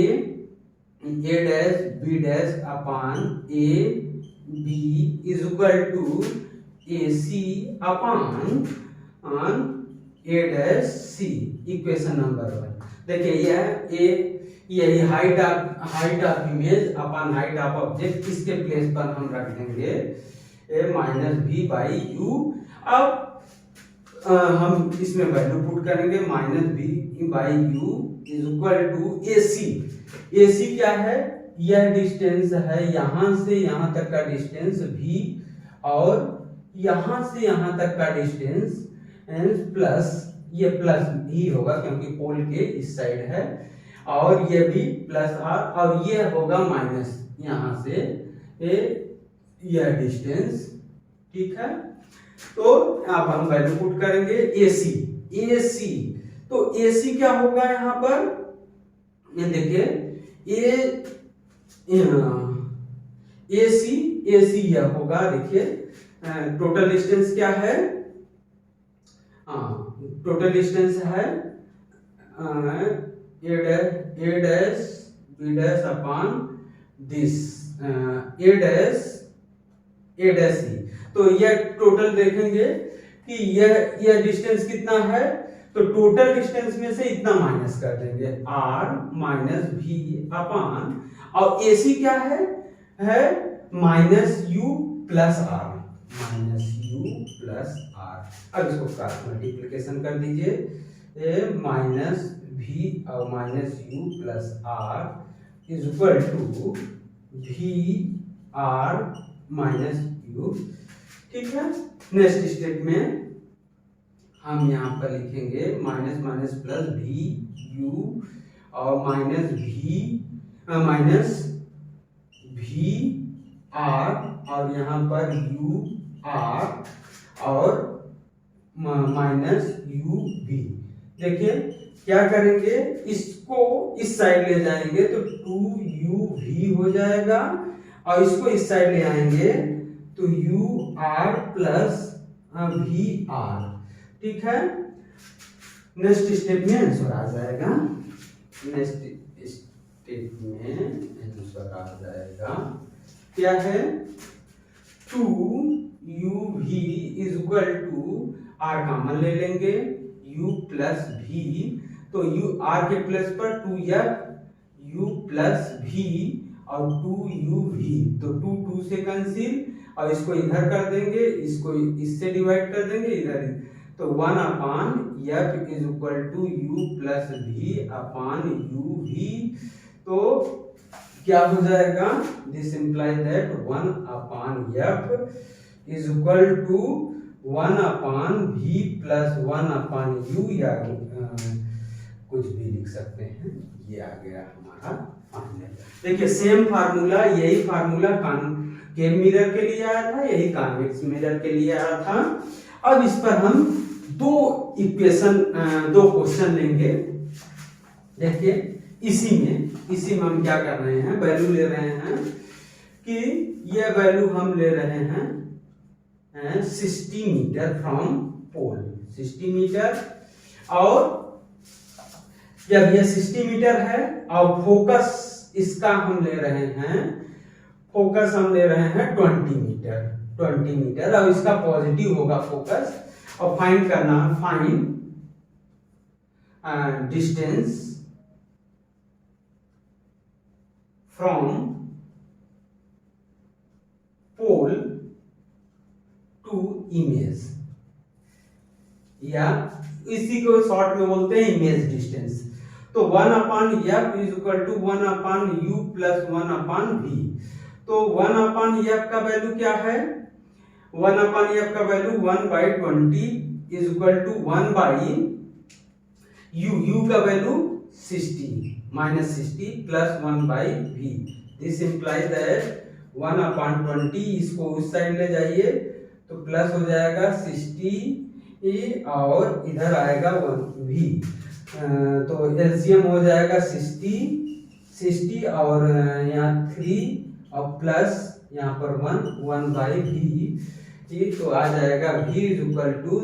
dash B dash upon A B is equal to A C upon A dash C, equation number 1। देखिए यही height of image upon height of object, इसके place पर हम रख देंगे A minus B by U. अब हम इसमें वैल्यू पुट करेंगे, minus B by U is equal to A सी। ए सी क्या है? यह डिस्टेंस है, यहां से यहां तक का डिस्टेंस v, और यहां से यहां तक का डिस्टेंस प्लस, ये प्लस ही होगा क्योंकि पोल के इस साइड है, और ये भी प्लस आर, और ये होगा माइनस यहां से यह डिस्टेंस, ठीक है। तो अब हम वैल्यू पुट करेंगे AC। तो AC क्या होगा यहां पर? ये देखिए AC यह होगा, देखिए टोटल डिस्टेंस क्या है? टोटल डिस्टेंस है A dash B dash upon this A dash C. तो यह टोटल देखेंगे कि यह डिस्टेंस कितना है, तो टोटल डिस्टेंस में से इतना माइनस कर देंगे, r माइनस भी अपॉन, और AC क्या है माइनस यू प्लस आर, अब इसको क्रॉस मल्टीप्लिकेशन कर दीजिए, माइनस भी और minus you plus r is equal to v r minus u, ठीक है। नेक्स्ट स्टेप में हम यहाँ पर लिखेंगे minus minus plus v u और माइनस भी आर, और यहाँ पर यू आर और माइनस यू भी। देखिए क्या करेंगे, इसको इस साइड ले जाएंगे तो 2u v हो जाएगा, और इसको इस साइड ले आएंगे तो u r plus v r, ठीक है। नेक्स्ट स्टेप में आंसर आ जाएगा, क्या है 2uv is equal to r common ले लेंगे u प्लस v, तो u r के प्लस पर 2f u प्लस v और 2uv, तो 2 से कैंसिल, और इसको इधर कर देंगे, इसको इससे डिवाइड कर देंगे इधर, तो 1 अपान f is equal to u plus v upon uv। तो क्या हो जाएगा, this implies that 1 upon f is equal to 1 upon v plus 1 upon u, या कुछ भी लिख सकते हैं। ये आ गया हमारा फार्मूला। देखिए सेम फार्मूला, यही फार्मूला केव मिरर के लिए आया था, यही कॉन्वेक्स मिरर के लिए आया था। अब इस पर हम दो क्वेश्चन लेंगे। देखिए इसी में हम क्या कर रहे हैं, वैल्यू ले रहे हैं कि यह वैल्यू हम ले रहे हैं 60 मीटर फ्रॉम पोल, 60 मीटर, और जब यह 60 मीटर है और फोकस इसका हम ले रहे हैं, फोकस हम ले रहे हैं 20 मीटर, और इसका पॉजिटिव होगा फोकस, और फाइंड करना, find distance from pole to image, या इसी को शॉर्ट में बोलते हैं इमेज डिस्टेंस। तो 1 अपान f is equal to 1 upon u plus 1 upon v। तो 1 अपान f का वैल्यू क्या है, 1 अपान f का value 1/20 is equal to 1 by u का value 60, -60 plus 1/v। This implies that 1/20, इसको उस साइड ले जाइए तो प्लस हो जाएगा 60 और इधर आएगा 1v। तो एलसीएम हो जाएगा 60 और यहाँ 3 और प्लस यहाँ पर 1/v। तो आ जाएगा v इज इक्वल टू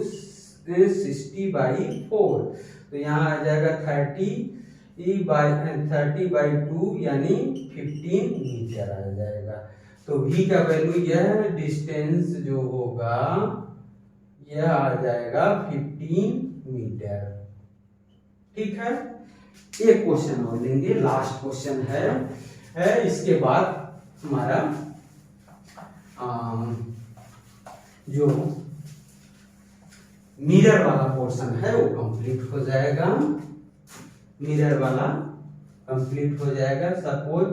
60/4। तो यहाँ आ जाएगा 30/2 यानी 15 मीटर आ जाएगा। तो v का वैल्यू यह डिस्टेंस जो होगा यह आ जाएगा 15 मीटर। ठीक है, एक क्वेश्चन और लेंगे, लास्ट क्वेश्चन है इसके बाद हमारा जो मिरर वाला पोर्शन है वो कंप्लीट हो जाएगा। मिरर वाला कंप्लीट हो जाएगा। सपोज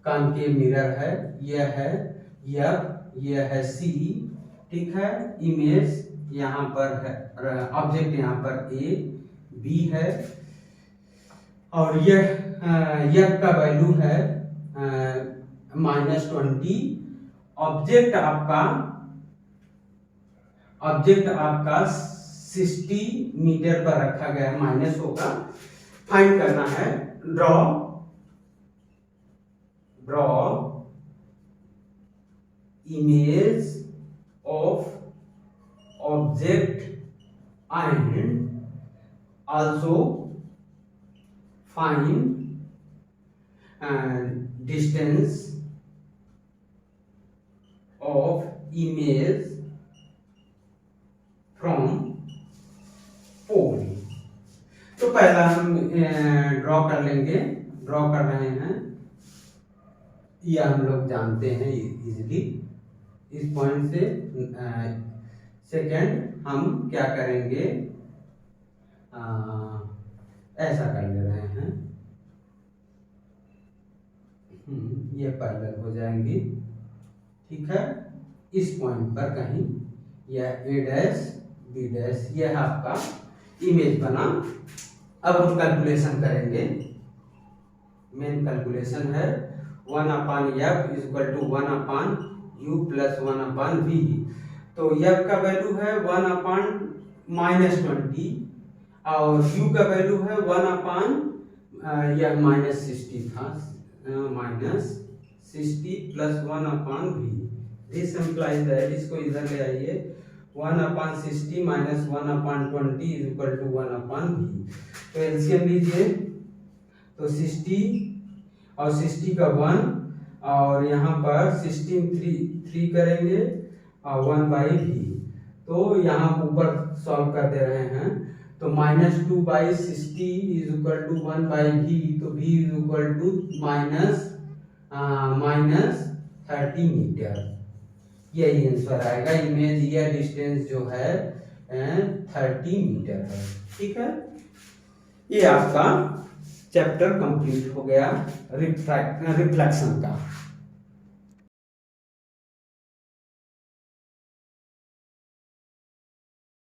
कान के मिरर है, यह है सी। ठीक है, इमेज यहाँ पर है, ऑब्जेक्ट यहाँ पर ए बी है और यह का वैल्यू है -20। ऑब्जेक्ट आपका 60 मीटर पर रखा गया है, माइनस होगा। फाइंड करना है, draw image of object and also find distance of image from pole। तो पहला हम ड्रॉ कर लेंगे, ड्रॉ कर रहे हैं, यह हम लोग जानते हैं इजीली इस पॉइंट से। सेकंड हम क्या करेंगे, ऐसा कर ले रहे हैं, ये पैरेलल हो जाएंगी। ठीक है, इस पॉइंट पर कहीं यह ए डैश बी डैश, यह आपका इमेज बना। अब हम कैलकुलेशन करेंगे। मेन कैलकुलेशन है 1/f is equal to 1/u plus 1/v। तो f का वैल्यू है 1/-20 और u का वैल्यू है 1/, यह -60 था, -60 plus 1/v। This implies that, इसको इधर ले आइए, 1/60 minus 1/20 is equal to 1/v। तो एलसीएम लीजिए, तो 60 और 60 का 1 और यहाँ पर 16 3 करेंगे और 1/v। तो यहाँ ऊपर सॉल्व कर दे रहे हैं, तो -2/60 इज इक्वल टू 1/v। तो v is equal to -30 metre, यही आंसर आएगा। इमेज या डिस्टेंस जो है 30 मीटर है। ठीक है, ये आपका चैप्टर कंप्लीट हो गया रिफ्लेक्शन का।